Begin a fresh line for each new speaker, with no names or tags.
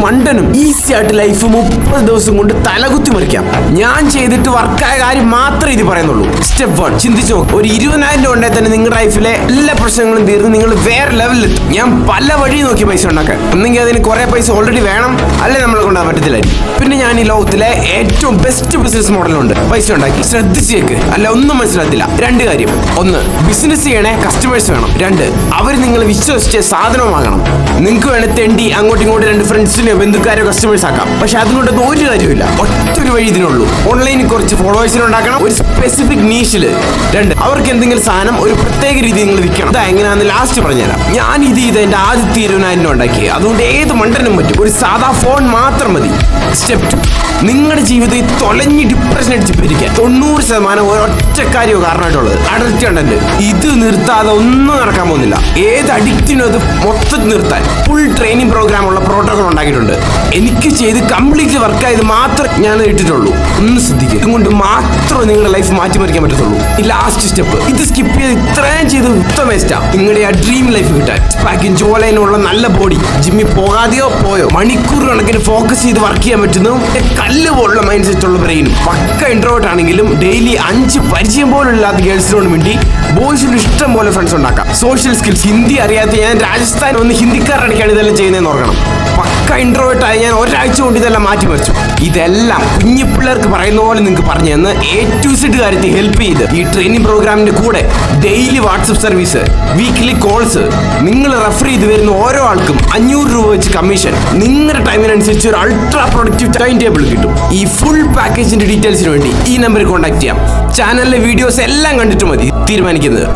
മണ്ടനും easy ആയിട്ട് life 30 ദിവസം കൊണ്ട് തലകുത്തി മറിക്കാം. ഞാൻ ചെയ്തിട്ട് വർക്കായ കാര്യം മാത്രമേ ഇത് പറയുന്നുള്ളൂ. സ്റ്റെപ്പ് 1, ചിന്തിച്ചു നോക്കും. ഒരു 20,000 ഉണ്ടെങ്കിൽ തന്നെ നിങ്ങളുടെ ലൈഫിലെ എല്ലാ പ്രശ്നങ്ങളും തീർന്ന് നിങ്ങൾ വേറെ ലെവലിൽ. ഞാൻ പല വഴി നോക്കി പൈസ ഉണ്ടാക്കാൻ. ഒന്നെങ്കിൽ അതിന് കുറെ പൈസ ഓൾറെഡി വേണം, അല്ലെ നമ്മളെ കൊണ്ടാൻ പറ്റത്തില്ലായിരിക്കും. പിന്നെ ഞാൻ ഈ ലോകത്തിലെ ഏറ്റവും ബെസ്റ്റ് ബിസിനസ് മോഡലുണ്ട്, പൈസ ഉണ്ടാക്കി. ശ്രദ്ധിച്ചേക്ക്, അല്ല ഒന്നും മനസ്സിലാകത്തില്ല. 2 കാര്യം: 1, ബിസിനസ് ചെയ്യണേ കസ്റ്റമേഴ്സ് വേണം. 2, അവർ നിങ്ങൾ വിശ്വസിച്ച സാധനമാകണം. നിങ്ങൾക്ക് വേണേ തെണ്ടി അങ്ങോട്ടും ഇങ്ങോട്ടും 2 ഫ്രണ്ട്സിനെയോ ബന്ധുക്കാരോ കസ്റ്റമേഴ്സ് ആക്കാം. പക്ഷെ അതുകൊണ്ടൊന്നും ഒരു കാര്യമില്ല. ഒറ്റൊരു വഴി ഇതിനുള്ളൂ. ഓൺലൈനിൽ കുറച്ച് ഫോളോവേഴ്സിനെ ഉണ്ടാക്കണം, ഒരു സ്പെസിഫിക് നീഷില്. 2, അവർക്ക് എന്തെങ്കിലും സാധനം ഒരു പ്രത്യേക രീതി നിങ്ങൾ വിൽക്കണം. അതാ എങ്ങനെയാണെന്ന് ലാസ്റ്റ് പറഞ്ഞുതരാം. ഞാൻ ഇത് എന്റെ ആദ്യത്തെ 20,000 ഉണ്ടാക്കി. അതുകൊണ്ട് ഏത് മണ്ടനും പറ്റും. ഒരു സാധാ ഫോൺ മാത്രം മതി. സ്റ്റെപ്പ് 2, നിങ്ങളുടെ ജീവിതത്തിൽ തൊലഞ്ഞ് ഡിപ്രഷൻ അടിച്ച് പിരിക്കാൻ 90% ഒരൊറ്റ കാര്യമോ കാരണമായിട്ടുള്ളത് അഡൽറ്റ് കണ്ടന്റ്. ഇത് നിർത്താതെ ഒന്നും നടക്കാൻ പോകുന്നില്ല. ഏത് അഡിക്റ്റിനും അത് മൊത്തത്തിൽ നിർത്താൻ ഫുൾ ട്രെയിനിങ് പ്രോഗ്രാം ഉള്ള പ്രോട്ടോകോൾ ഉണ്ടാക്കിയിട്ടുണ്ട്. എനിക്ക് ചെയ്ത് കംപ്ലീറ്റ്ലി വർക്കായത് മാത്രം ഞാൻ ഇട്ടിട്ടുള്ളൂ. ഒന്ന് ശ്രദ്ധിക്കുക. ഇതുകൊണ്ട് മാത്രമേ നിങ്ങളുടെ ലൈഫ് മാറ്റിമറിക്കാൻ പറ്റത്തുള്ളൂ. ഈ ലാസ്റ്റ് സ്റ്റെപ്പ് ഇത് സ്കിപ്പ് ചെയ്ത് ഇത്രയും ചെയ്ത് ഉത്തമ വേസ്റ്റാ. നിങ്ങളുടെ ആ ഡ്രീം ലൈഫ് കിട്ടാൻ സ്പാക്കിൻ ജോലൈനുള്ള നല്ല ബോഡി, ജിമ്മിൽ പോകാതെയോ പോയോ മണിക്കൂർ കണക്കിന് ഫോക്കസ് ചെയ്ത് വർക്ക് ചെയ്യാൻ പറ്റുന്നതും കല്ല് പോലുള്ള മൈൻഡ് സെറ്റ് ഉള്ള ബ്രെയിനും. പക്ക ഇൻട്രോവേർട്ട് ആണെങ്കിലും ഡെയിലി 5 പരിചയം പോലും ഇല്ലാത്ത ഗേൾസിനോട് വേണ്ടി ബോയ്സിന് ഇഷ്ടം പോലെ ഫ്രണ്ട്സ് ഉണ്ടാക്കാം. സോഷ്യൽ സ്കിൽസ് ഹിന്ദി അറിയാത്ത ഞാൻ രാജസ്ഥാൻ ഒന്ന് ഹിന്ദിക്കാരടക്കാണ് ഇതെല്ലാം ചെയ്യുന്നതെന്ന് ഓർക്കണം. പക്ക ഇൻട്രോവേർട്ട് ആയി ഞാൻ ഒരാഴ്ച കൊണ്ട് ഇതെല്ലാം മാറ്റിമറിച്ചു. ഇതെല്ലാം കുഞ്ഞു പിള്ളേർക്ക് പറയുന്ന പോലെ നിങ്ങൾക്ക് പറഞ്ഞു തന്ന് A to Z കാര്യത്തിൽ ഹെൽപ്പ് ചെയ്ത് ഈ ട്രെയിനിങ് പ്രോഗ്രാമിന്റെ കൂടെ daily WhatsApp service, weekly calls, നിങ്ങൾ റെഫർ ചെയ്ത് വരുന്ന ഓരോ ആൾക്കും 500 രൂപ വെച്ച് കമ്മീഷൻ, നിങ്ങളുടെ ടൈമിനനുസരിച്ച് ഒരു അൾട്രാ പ്രൊഡക്റ്റീവ് ടൈം ടേബിൾ കിട്ടും. ഈ ഫുൾ പാക്കേജിന്റെ ഡീറ്റെയിൽസിന് വേണ്ടി ഈ നമ്പറിൽ കോൺടാക്ട് ചെയ്യാം. ചാനലിലെ വീഡിയോസ് എല്ലാം കണ്ടിട്ട് മതി തീരുമാനിക്കുന്നത്.